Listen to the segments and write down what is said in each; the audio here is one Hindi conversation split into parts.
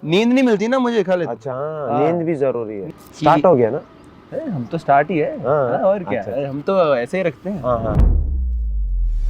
नींद नहीं मिलती ना मुझे खालिद। अच्छा हाँ, हाँ। नींद भी जरूरी है। स्टार्ट हो गया ना? हम तो स्टार्ट ही है। हाँ, और क्या अच्छा। हम तो ऐसे ही रखते हैं। हाँ हाँ।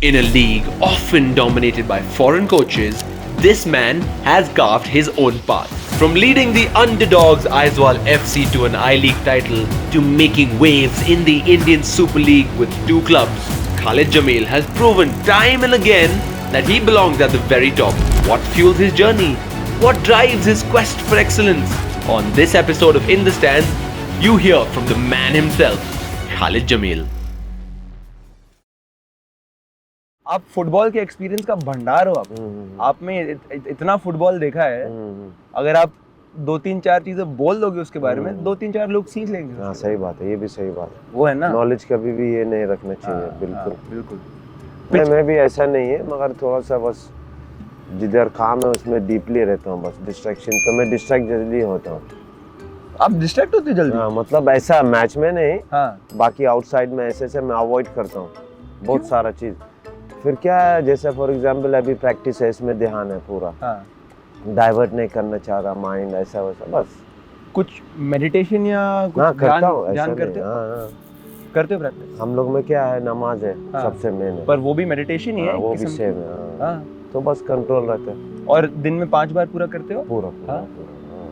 In a league often dominated by foreign coaches, this man has carved his own path. From leading the underdogs Aizawl FC to an I-League title to making waves in the Indian Super League with 2 clubs, Khalid Jamil has proven time and again that he belongs at the very top. What fuels his journey? What drives his quest for excellence? On this episode of In the Stands, you hear from the man himself, Khalid Jamil. आप फुटबॉल के एक्सपीरियंस का भंडार हो। आप में इतना फुटबॉल देखा है। अगर आप 2-3-4 चीजें बोल दोगे उसके बारे में, 2-3-4 लोग सीख लेंगे। हाँ सही बात है, ये भी सही बात है। वो है ना, नॉलेज कभी भी ये नहीं रखना चाहिए। बिल्कुल बिल्कुल। नहीं, मैं भी ऐसा नहीं है, मगर थोड़ा सा बस जिधर काम है उसमें डीपली रहता हूँ। बस डिस्ट्रैक्शन तो मैं डिस्ट्रैक्ट जल्दी होता हूँ। आप डिस्ट्रैक्ट होते जल्दी? हाँ, मतलब ऐसा मैच में नहीं। हाँ। बाकी आउटसाइड में ऐसे से मैं अवॉइड करता हूँ बहुत सारा चीज़। फिर क्या है, जैसे फॉर एग्जांपल अभी प्रैक्टिस है, इसमें ध्यान है पूरा। हाँ। डाइवर्ट नहीं करना चाह रहा माइंड, ऐसा वैसा बस। कुछ मेडिटेशन या कुछ ध्यान करते हो? हाँ, करते हो प्रैक्टिस? हम लोग में क्या है, नमाज है। हाँ। सबसे मेन है। पर वो भी मेडिटेशन ही है। वो भी सेम है। हाँ। तो बस कंट्रोल रहता है। और दिन में 5 बार पूरा करते हो? पूरा।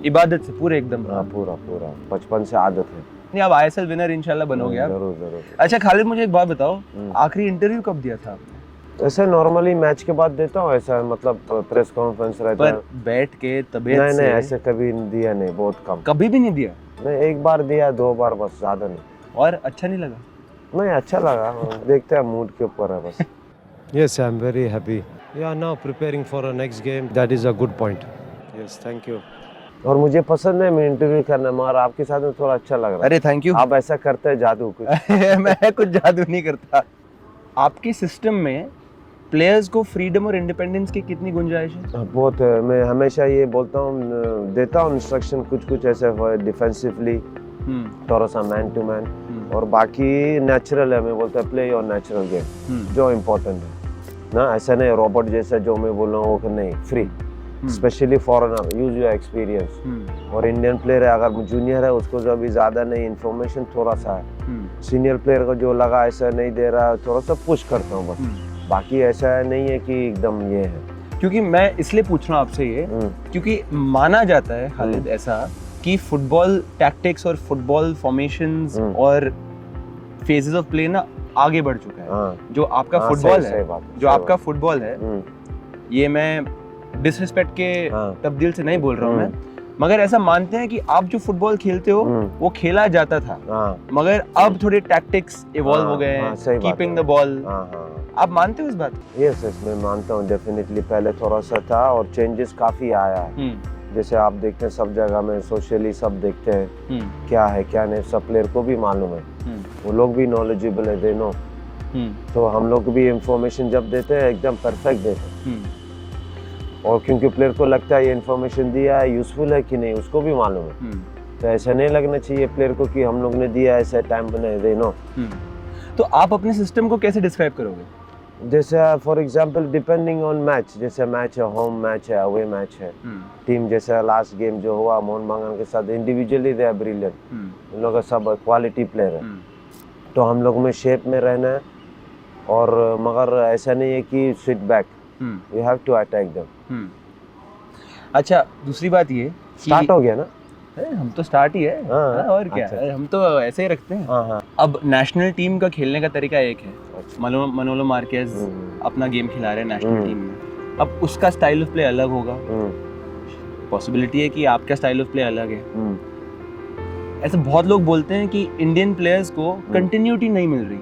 इबादत से पूरे एकदम? हाँ पूरा। बचपन से आदत है। नहीं, आप ISL विनर इंशाल्लाह बनोगे आप। जरूर। अच्छा खालिद, मुझे एक बात बताओ, आखिरी इंटरव्यू कब दिया था आपने? ऐसे नॉर्मली मैच के बाद देता हूँ, ऐसा मतलब प्रेस कॉन्फ्रेंस रहता है। पर बैठ के तबीयत से? नहीं, ऐसे कभी दिया नहीं, बहुत कम। कभी भी नहीं दिया? नहीं, 1 बार दिया, 2 बार, बस ज्यादा नहीं। और अच्छा नहीं लगा? नहीं, अच्छा लगा। देखते हैं, मूड के ऊपर है बस। Yes, I'm very happy. Yeah, now preparing for a next game. That is a good point. Yes, thank you. और मुझे पसंद है मैं इंटरव्यू करना, मगर आपके साथ में थोड़ा अच्छा लग रहा है। अरे थैंक यू। आप ऐसा करते हैं जादू कुछ? मैं कुछ जादू नहीं करता। आपके सिस्टम में प्लेयर्स को फ्रीडम और इंडिपेंडेंस की कितनी गुंजाइश है? बहुत है। मैं हमेशा ये बोलता हूँ, देता हूँ इंस्ट्रक्शन कुछ ऐसे हो डिफेंसिवली, थोड़ा सा मैन टू मैन, और बाकी नेचुरल है। मैं बोलता हूँ प्ले योर नेचुरल गेम, जो इम्पोर्टेंट है ना। ऐसा नहीं रोबोट जैसा जो मैं बोल रहा हूँ वो नहीं, free. Specially foreigner, use your experience. और इंडियन प्लेयर है, अगर जूनियर है उसको जो अभी ज़्यादा नहीं इन्फॉर्मेशन, थोड़ा सा है। सीनियर प्लेयर को जो लगा ऐसा नहीं दे रहा, थोड़ा सा पुश करता हूँ बस। बाकी ऐसा नहीं है कि एकदम ये है। क्योंकि मैं इसलिए पूछ रहा हूँ आपसे ये, क्योंकि माना जाता है खालिद ऐसा कि फुटबॉल टैक्टिक्स और फुटबॉल फॉर्मेशंस और फेजेस ऑफ प्ले ना आगे बढ़ चुका है। जो आपका फुटबॉल है, जो आपका फुटबॉल है, ये मैं डिसरिस्पेक्ट के तब्दील से नहीं बोल रहा हूँ मैं, मगर ऐसा मानते हैं कि आप जो फुटबॉल खेलते हो वो खेला जाता था, मगर अब थोड़े टैक्टिक्स इवॉल्व हो गए हैं, कीपिंग द बॉल। आप मानते हो इस बात? यस, मैं मानता हूँ डेफिनेटली। पहले थोड़ा सा था और चेंजेस काफी आया है। जैसे आप देखते हैं सब जगह में सोशली सब देखते हैं क्या है क्या नहीं, सब प्लेयर को भी मालूम है, वो लोग भी नॉलेजेबल है, दे नो। तो हम लोग भी इंफॉर्मेशन जब देते हैं एकदम परफेक्ट देते हैं, और क्योंकि प्लेयर को लगता है ये इन्फॉर्मेशन दिया है यूजफुल है कि नहीं, उसको भी मालूम है। तो ऐसा नहीं लगना चाहिए प्लेयर को कि हम लोग ने दिया ऐसे टाइम बनाए, दे नो। तो आप अपने सिस्टम को कैसे डिस्क्राइब करोगे? जैसे for example depending on match, जैसे मैच है, होम मैच है, अवे मैच है, टीम जैसे लास्ट गेम जो हुआ मोहन बागान के साथ, इंडिविजुअली दे आर ब्रिलियंट, उन लोगों का सब क्वालिटी प्लेयर है। तो हम लोग में शेप में रहना है, और मगर ऐसा नहीं है कि sit back, you have to attack them. अच्छा, दूसरी बात ये, स्टार्ट हो गया ना? हम तो स्टार्ट ही है। और क्या, हम तो ऐसे ही रखते हैं। अब नेशनल टीम का खेलने का तरीका एक है, मनोलो मार्केज अपना गेम खिला रहे हैं नेशनल टीम में, अब उसका स्टाइल ऑफ प्ले अलग होगा, पॉसिबिलिटी है कि आपका स्टाइल ऑफ प्ले अलग है। ऐसे बहुत लोग बोलते हैं कि इंडियन प्लेयर्स को कंटिन्यूटी नहीं मिल रही,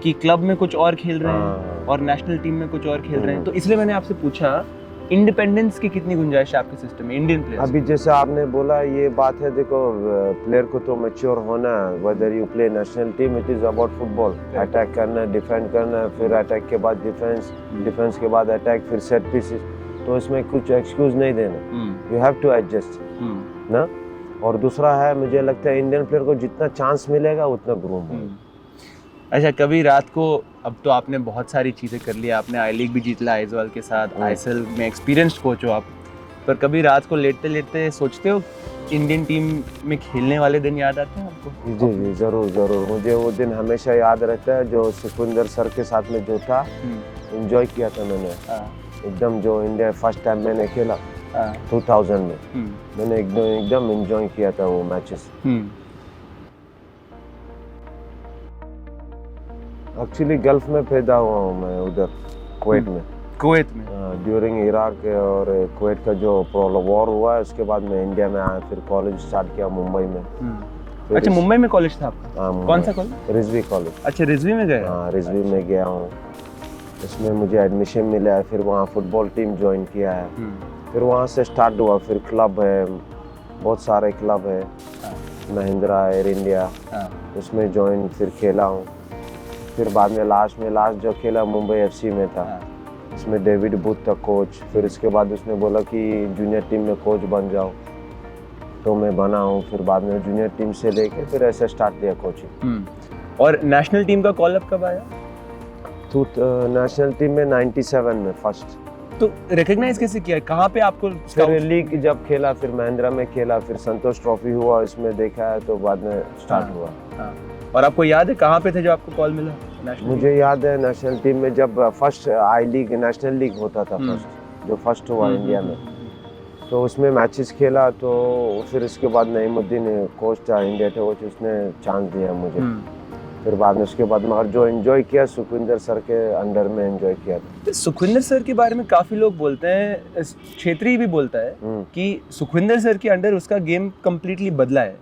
कि क्लब में कुछ और खेल रहे हैं और नेशनल टीम में कुछ और खेल रहे हैं। तो इसलिए मैंने आपसे पूछा, इंडिपेंडेंस की कितनी गुंजाइश है आपके सिस्टम में इंडियन प्लेयर्स? अभी जैसे आपने बोला ये बात है, देखो प्लेयर को तो मैच्योर होना है, whether you play national team, it is about football. Attack करना, डिफेंड करना, फिर अटैक के बाद डिफेंस, डिफेंस के बाद अटैक, फिर सेट पीसेस। तो इसमें कुछ एक्सक्यूज नहीं देना, यू हैव टू एडजस्ट ना। और दूसरा है, मुझे लगता है इंडियन प्लेयर को जितना चांस मिलेगा उतना ग्रूम होगा। अच्छा, कभी रात को, अब तो आपने बहुत सारी चीज़ें कर ली, आपने आई लीग भी जीत लिया आइजवाल के साथ, ISL में एक्सपीरियंस्ड कोच हो आप, पर कभी रात को लेटते लेटते सोचते हो इंडियन टीम में खेलने वाले दिन याद आते हैं आपको? जी जी ज़रूर ज़रूर, मुझे वो दिन हमेशा याद रहता है जो सुखविंदर सर के साथ में जो था, एंजॉय किया था मैंने एकदम। जो इंडिया फर्स्ट टाइम मैंने खेला 2000 में, मैंने एकदम एंजॉय किया था वो मैचेस। एक्चुअली गल्फ में पैदा हुआ हूँ मैं, उधर कुवैत में। कुवैत में? ड्यूरिंग इराक और कुवैत का जो वॉर हुआ है उसके बाद मैं इंडिया में आया, फिर कॉलेज स्टार्ट किया मुंबई में। अच्छा, मुंबई में कॉलेज था आपका? हाँ, कौन सा कॉलेज? रिजवी कॉलेज। अच्छा, रिजवी में गए? हाँ, रिजवी में गया हूँ, उसमें मुझे एडमिशन मिला है, फिर वहाँ फुटबॉल टीम ज्वाइन किया है, फिर वहाँ से स्टार्ट हुआ, फिर क्लब है, बहुत सारे क्लब है, महिंद्रा, एयर इंडिया, उसमें ज्वाइन फिर खेला हूँ। फिर बाद में लास्ट जो खेला मुंबई एफसी में था, उसमें डेविड बूथ था कोच। फिर उसके बाद उसने बोला कि जूनियर टीम में कोच बन जाओ, तो मैं बना हूँ। फिर बाद में जूनियर टीम से लेके फिर ऐसे स्टार्ट किया कोचिंग। और नेशनल टीम का कॉल अप कब आया? तो नेशनल टीम में 97 में फर्स्ट। तो रिकॉग्नाइज कैसे किया? कहाँ पे आपको? फिर लीग जब खेला, फिर महिंद्रा में खेला, फिर संतोष ट्रॉफी हुआ, इसमें देखा है, तो बाद में स्टार्ट हुआ। और आपको याद है कहाँ पे थे जब आपको कॉल मिला? मुझे याद है नेशनल टीम में जब फर्स्ट आई लीग नेशनल लीग होता था, फर्स्ट जो फर्स्ट हुआ इंडिया में, तो उसमें मैचेस खेला। तो फिर उसके बाद नईमुद्दीन कोच था, इंडिया के कोच, उसने चांस दिया मुझे। फिर बाद में उसके बाद मगर जो एंजॉय किया सुखविंदर सर के अंडर में एंजॉय किया था। सुखविंदर सर के बारे में काफी लोग बोलते हैं, क्षेत्रीय भी बोलता है कि सुखविंदर सर के अंडर उसका गेम कम्प्लीटली बदला है।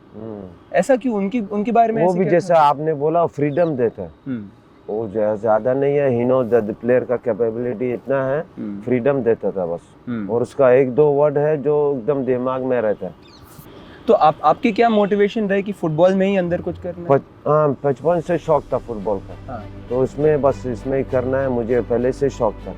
ऐसा क्यों? उनके बारे में वो भी जैसा आपने बोला फ्रीडम देता है, वो ज्यादा नहीं है, ही नो द प्लेयर का कैपेबिलिटी इतना है, फ्रीडम देता था बस। और उसका एक दो वर्ड है जो एकदम दिमाग में रहता है। तो आपकी क्या मोटिवेशन रही कि फुटबॉल में ही अंदर कुछ करना है? हाँ, बचपन से शौक था फुटबॉल का। तो इसमें बस इसमें ही करना है, मुझे पहले से शौक था।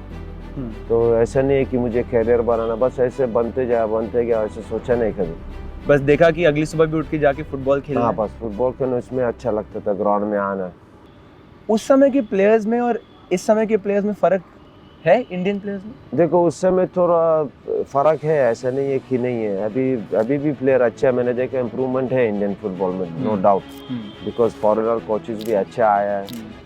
तो ऐसा नहीं है कि मुझे कैरियर बनाना, बस ऐसे बनते गया, ऐसे सोचा नहीं कभी। बस देखा कि अगली सुबह भी उठ के जाके फुटबॉल खेलना। हाँ, बस फुटबॉल खेलना, इसमें अच्छा लगता था, ग्राउंड में आना। उस समय के प्लेयर्स में और इस समय के प्लेयर्स में फर्क है इंडियन प्लेयर्स में? देखो, उस समय थोड़ा फर्क है, ऐसा नहीं है कि नहीं है। अभी भी प्लेयर अच्छा है, मैंने देखा इम्प्रूवमेंट है इंडियन फुटबॉल में, no doubt, because foreigner coaches भी अच्छा आया है,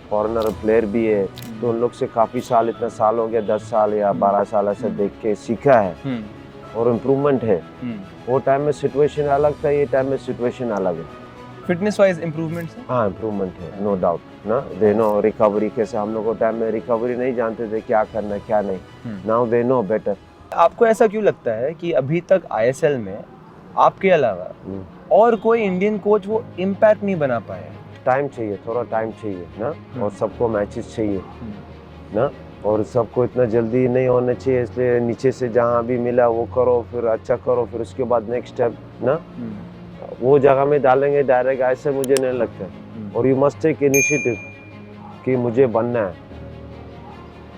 फॉरेनर प्लेयर भी है, तो उन लोग से काफ़ी साल, इतना साल हो गया, 10 साल या 12 साल ऐसा देख के सीखा है और इम्प्रूवमेंट है। वो टाइम में सिचुएशन अलग था, ये टाइम में सिचुएशन अलग है। फिटनेस वाइज इम्प्रूवमेंट है? हाँ, इम्प्रूवमेंट है, नो डाउट ना। दे नो रिकवरी कैसे, हम लोग को टाइम में रिकवरी नहीं जानते थे, क्या करना क्या नहीं। Now they know better. आपको ऐसा क्यों लगता है कि अभी तक आईएसएल में आपके अलावा और कोई इंडियन कोच वो इम्पैक्ट नहीं बना पाया? टाइम चाहिए, थोड़ा टाइम चाहिए ना, और सबको मैचेस चाहिए ना, और सबको इतना जल्दी नहीं होना चाहिए। इसलिए नीचे से जहाँ भी मिला वो करो, फिर अच्छा करो, फिर उसके बाद नेक्स्ट स्टेप ना वो जगह में डालेंगे डायरेक्ट, ऐसे मुझे नहीं लगता। और यू मस्ट टेक इनिशिएटिव कि मुझे बनना है।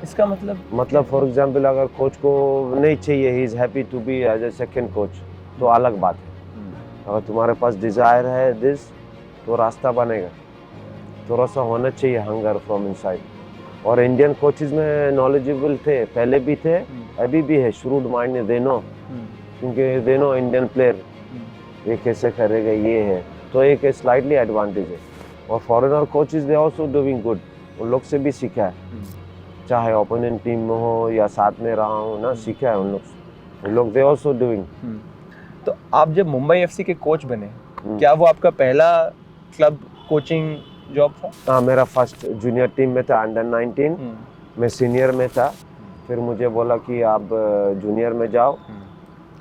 इसका मतलब फॉर एग्जांपल अगर कोच को नहीं चाहिए, he is happy to be as a second coach, तो अलग बात है। अगर तुम्हारे पास डिज़ायर है दिस, तो रास्ता बनेगा। थोड़ा सा होना चाहिए हंगर फ्रॉम इनसाइड। और इंडियन कोचेज में नॉलेजेबल थे, पहले भी थे, अभी भी है, श्रूड माइंड, दे नो, क्योंकि दे नो इंडियन प्लेयर ये कैसे करेगा, ये है, तो एक स्लाइटली एडवांटेज है। और foreigner coaches they also doing good, उन लोग से भी सीखा है, चाहे ओपोनेंट टीम में हो या साथ में रहा हो ना, सीखा है उन लोग दे आल्सो डूइंग। तो आप जब मुंबई एफसी के कोच बने, क्या वो आपका पहला क्लब कोचिंग जॉब था? हाँ, मेरा फर्स्ट जूनियर टीम में था, अंडर 19 मैं सीनियर में था। फिर मुझे बोला कि आप जूनियर में जाओ,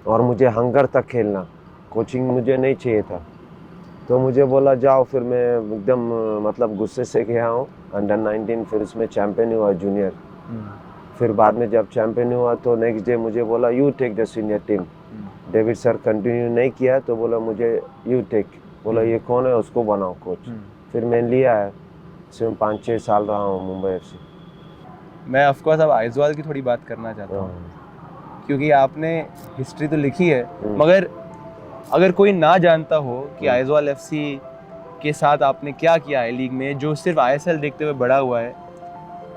और मुझे हंगर तक खेलना, कोचिंग मुझे नहीं चाहिए था, तो मुझे बोला जाओ। फिर मैं एकदम मतलब गुस्से से गया हूँ, अंडर 19, फिर उसमें चैम्पियन हुआ जूनियर। फिर बाद में जब चैम्पियन हुआ तो नेक्स्ट डे मुझे बोला you take the senior team. David sir continue नहीं किया, तो बोला मुझे यू टेक, बोला ये कौन है, उसको बनाओ कोच। फिर मैंने लिया है, इसमें 5-6 साल रहा हूँ मुंबई एफसी। मैं ऑफकोर्स अब आइजवाल की थोड़ी बात करना चाहता हूँ, क्योंकि आपने हिस्ट्री तो लिखी है, मगर अगर कोई ना जानता हो कि आइजवाल एफसी के साथ आपने क्या किया है लीग में, जो सिर्फ आईएसएल देखते हुए बड़ा हुआ है,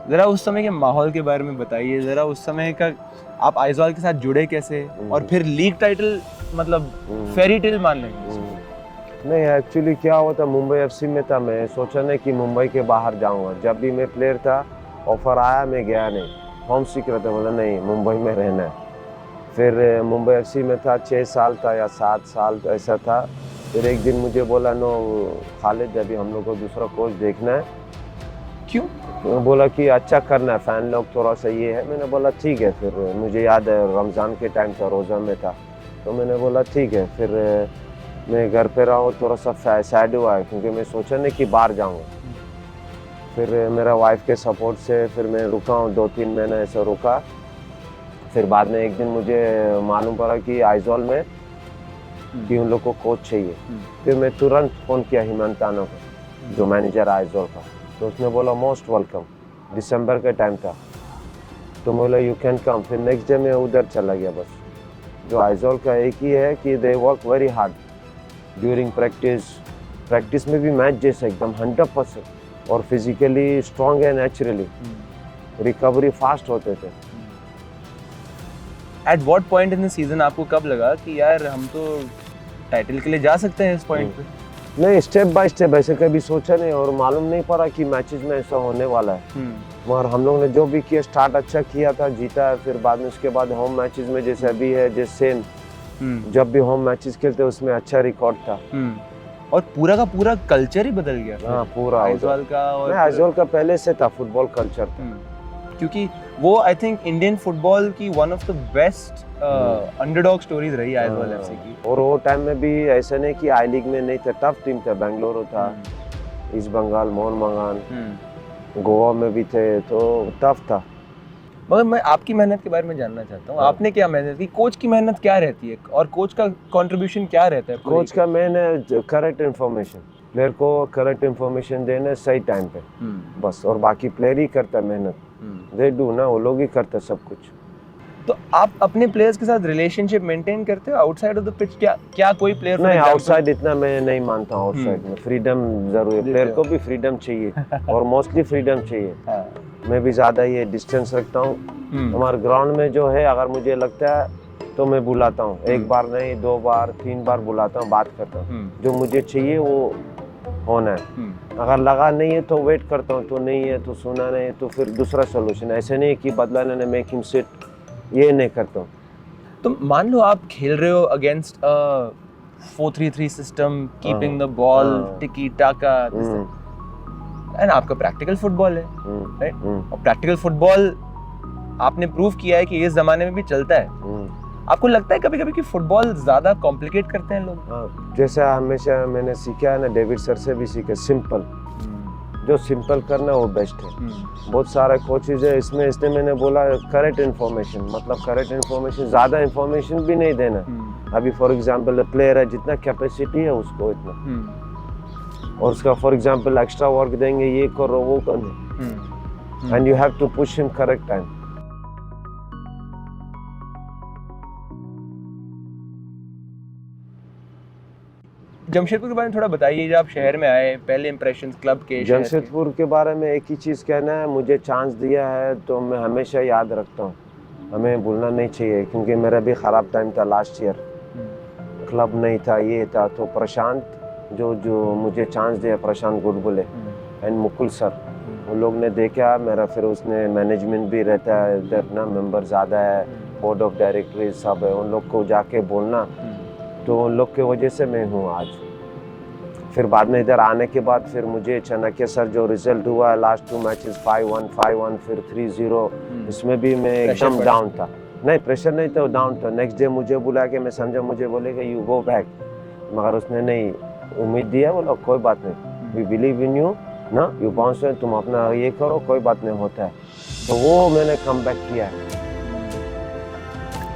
ज़रा उस समय के माहौल के बारे में बताइए, ज़रा उस समय का आप आइजवाल के साथ जुड़े कैसे, और फिर लीग टाइटल मतलब फेरी टेल मान लेंगे। नहीं एक्चुअली क्या हुआ था, मुंबई एफसी में था, मैं सोचा नहीं कि मुंबई के बाहर जाऊंगा। जब भी मैं प्लेयर था ऑफर आया मैं गया नहीं, होम सीख रहा था, बोला नहीं मुंबई में रहना है। फिर मुंबई एफसी में था 6 साल था या 7 साल ऐसा था। फिर एक दिन मुझे बोला नो खालिद अभी हम लोग को दूसरा कोच देखना है। क्यों? बोला कि अच्छा करना है, फैन लोग थोड़ा सा ये है। मैंने बोला ठीक है। फिर मुझे याद है रमज़ान के टाइम था, रोज़ा में था, तो मैंने बोला ठीक है। फिर मैं घर पे रहा, थोड़ा सा सैड हुआ क्योंकि मैं सोचा नहीं कि बाहर जाऊँगा। फिर मेरा वाइफ के सपोर्ट से फिर मैं रुका हूँ, 2-3 महीने ऐसा रुका। फिर बाद में एक दिन मुझे मालूम पड़ा कि आइजवाल में कि उन लोग को कोच चाहिए। फिर मैं तुरंत फ़ोन किया हिमांताना को, जो मैनेजर आइजवाल का, तो उसने बोला मोस्ट वेलकम। दिसंबर का टाइम था, तो बोला यू कैन कम। फिर नेक्स्ट डे मैं उधर चला गया। बस जो आइजवाल का एक ही है कि they work very hard during practice में भी मैच जैसे एकदम 100%, और फिजिकली स्ट्रॉन्ग है, नेचुरली रिकवरी फास्ट होते थे। At what point in the season आपको कब लगा कि यार हम तो टाइटल के लिए जा सकते हैं इस पॉइंट पे? नहीं, स्टेप बाय स्टेप, ऐसे कभी सोचा नहीं और मालूम नहीं पड़ा कि मैचेस में ऐसा होने वाला है। मगर हम लोग ने जो भी किया, स्टार्ट अच्छा किया था, जीता है। फिर बाद में उसके बाद होम मैचेस में जैसे अभी है, जैसे सेम जब भी होम मैचेस खेलते उसमें अच्छा रिकॉर्ड था। और पूरा का पूरा कल्चर ही बदल गया। हाँ, पूरा आइजवाल का। और आइजवाल का पहले से था फुटबॉल कल्चर था। क्योंकि वो आई थिंक इंडियन फुटबॉल की one of the best underdog stories रही आइजवाल एफसी की। और वो टाइम में भी ऐसा नहीं कि आई लीग में नहीं था, टफ टीम था। बेंगलुरु था, ईस्ट बंगाल, मोहन बगान, गोवा में भी थे, तो टफ था। मगर मैं आपकी मेहनत के बारे में जानना चाहता हूँ। आपने क्या मेहनत की? कोच की मेहनत क्या रहती है और कोच का कंट्रीब्यूशन क्या रहता है? कोच का मेन है करेक्ट इन्फॉर्मेशन, प्लेयर को करेक्ट इन्फॉर्मेशन देना सही टाइम पे, बस। और बाकी प्लेयर ही करता मेहनत, दे डू ना, वो लोग ही करते सब कुछ। तो आप अपने प्लेयर्स के साथ रिलेशनशिप मेंटेन करते हो आउटसाइड ऑफ द पिच? क्या कोई प्लेयर नहीं, आउटसाइड इतना मैं नहीं मानता हूँ। आउटसाइड में फ्रीडम जरूरी है, प्लेयर को भी फ्रीडम चाहिए और मोस्टली फ्रीडम चाहिए। मैं भी ज़्यादा ये डिस्टेंस रखता हूँ। हमारे ग्राउंड में जो है, अगर मुझे लगता है तो मैं बुलाता हूँ, 1 बार नहीं 2 बार 3 बार बुलाता हूँ, बात करता हूँ। जो मुझे चाहिए वो होना है। अगर लगा नहीं है तो वेट करता हूँ, तो नहीं है तो सुना नहीं है तो फिर दूसरा सोल्यूशन। ऐसे नहीं कि बदला लेने मेक हिम सिट, ये नहीं करता हूँ। तो मान लो आप खेल रहे हो against 4-3-3 system, keeping the ball, टिकी टाका, एंड आपका प्रैक्टिकल फुटबॉल है, राइट? और प्रैक्टिकल फुटबॉल आपने प्रूव किया है कि इस जमाने में भी चलता है। आपको लगता है कभी-कभी कि फुटबॉल ज्यादा कॉम्प्लिकेट करते हैं लोग? जैसे हमेशा मैंने सीखा है ना, डेविड सर से भी सीखा, सिंपल, जो सिंपल करना वो बेस्ट है। बहुत सारे कोचेज है इसमें, इसलिए मैंने बोला करेक्ट इन्फॉर्मेशन, मतलब करेक्ट इन्फॉर्मेशन, ज़्यादा इन्फॉर्मेशन भी नहीं देना। अभी फॉर एग्जांपल प्लेयर है, जितना कैपेसिटी है उसको इतना, और उसका फॉर एग्जांपल एक्स्ट्रा वर्क देंगे, ये करो वो करो, and you have to push him correct time. Jamshedpur के बारे में थोड़ा बताइए। जब आप शहर में आए, पहले इंप्रेशंस क्लब के? जमशेदपुर के बारे में एक ही चीज़ कहना है, मुझे चांस दिया है तो मैं हमेशा याद रखता हूँ, हमें भूलना नहीं चाहिए। क्योंकि मेरा भी ख़राब टाइम था लास्ट ईयर, क्लब नहीं था, ये था। तो प्रशांत जो मुझे चांस दिया, प्रशांत गुडबुले एंड मुकुल सर, उन लोग ने देखा मेरा, फिर उसने मैनेजमेंट भी रहता है इधर ना, मेंबर ज़्यादा है, बोर्ड ऑफ डायरेक्टर्स सब है, उन लोग को जाके बोलना, तो उन लोग के वजह से मैं हूँ आज। फिर बाद में इधर आने के बाद फिर मुझे चाणक्य सर जो रिजल्ट हुआ लास्ट 2 मैचेस 5-1 5-1 फिर 3-0, इसमें भी मैं एकदम डाउन था। नहीं, प्रेशर नहीं था, डाउन था। नेक्स्ट डे मुझे बुला के, मैं समझा मुझे बोलेगा यू गो बैक, मगर उसने नहीं, उम्मीद दिया, बोला कोई बात नहीं, वी बिलीव इन यू ना, यू बाउंस, तुम अपना ये करो, कोई बात नहीं होता है। तो वो मैंने कम बैक किया है।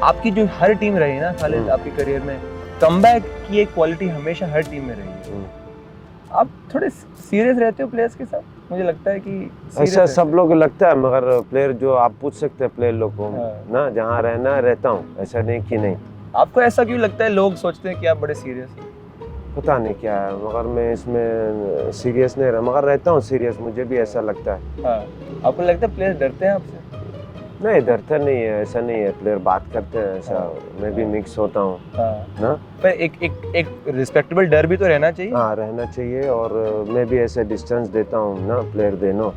आपकी जो हर टीम रही ना खालिद, आपकी करियर में कमबैक की एक क्वालिटी हमेशा हर टीम में रही है। आप थोड़े सीरियस रहते हो प्लेयर्स के साथ, मुझे लगता है कि ऐसा सब लोग लगता है, मगर प्लेयर जो आप पूछ सकते हैं प्लेयर लोग को ना, जहाँ रहना रहता हूँ, ऐसा नहीं कि नहीं। आपको ऐसा क्यों लगता है, लोग सोचते हैं कि आप बड़े सीरियस हैं? पता नहीं क्या है, मगर मैं इसमें सीरियस नहीं रहा, मगर रहता हूँ सीरियस, मुझे भी ऐसा लगता है। हाँ, आपको लगता है प्लेयर डरते हैं आपसे? नहीं, डरता नहीं है, ऐसा नहीं है, प्लेयर बात करते हैं ऐसा, मैं भी मिक्स होता हूँ ना। पर एक रिस्पेक्टेबल डर भी तो रहना चाहिए। हाँ, रहना चाहिए, और मैं भी ऐसे डिस्टेंस देता हूँ ना प्लेयर देनो।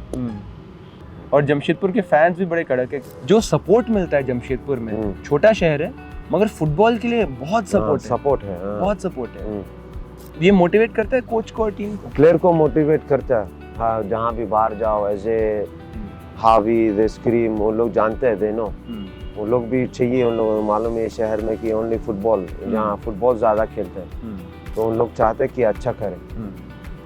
और जमशेदपुर के फैंस भी बड़े कड़क है, जो सपोर्ट मिलता है जमशेदपुर में, छोटा शहर है मगर फुटबॉल के लिए बहुत सपोर्ट है, बहुत सपोर्ट है। ये मोटिवेट करता है कोच को और टीम को, प्लेयर को मोटिवेट करता है। हाँ, जहाँ भी बाहर जाओ ऐसे हावी दे स्क्रीम, वो लोग जानते हैं देनो, वो लोग भी चाहिए, उन लोगों को मालूम है शहर में कि ओनली फुटबॉल, यहाँ फुटबॉल ज़्यादा खेलते हैं, तो उन लोग चाहते हैं कि अच्छा करें,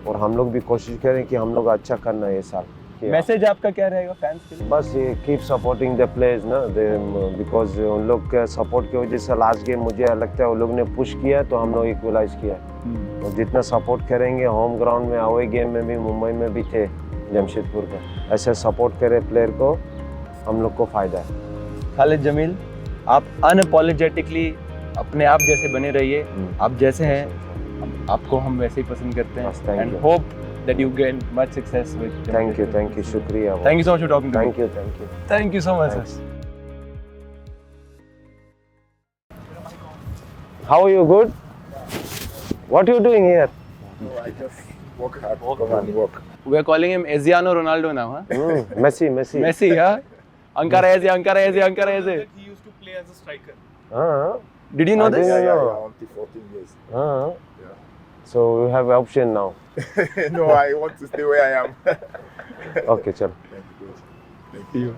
और हम लोग भी कोशिश करें कि हम लोग अच्छा करना ये साल। मैसेज आपका क्या रहेगा फैंस के लिए? बस ये कीप सपोर्टिंग द प्लेयर्स ना, बिकॉज उन लोग के सपोर्ट की वजह से लास्ट गेम मुझे लगता है वो लोग ने पुश किया तो हम लोग इक्वलाइज किया, और जितना सपोर्ट करेंगे होम ग्राउंड में, अवे गेम में भी, मुंबई में भी थे जमशेदपुर का, ऐसे सपोर्ट करे प्लेयर को, हम लोग को फ़ायदा है। खालिद जमील, आप अनअपोलोजेटिकली अपने आप जैसे बने रहिए, आप जैसे हैं आपको हम वैसे ही पसंद करते हैं, and hope that you gain much success with thank you, शुक्रिया, thank you so much for talking to me, thank you so much. How are you? Good? What are you doing here? No, I just work hard, come and work. We are calling him Eziano Ronaldo now, huh? Messi, huh? Ankara Eze. He used to play as a striker. Did you know this? Yeah, until 14 years. Yeah. So you have option now. No, I want to stay where I am. Okay, chalo. Thank you.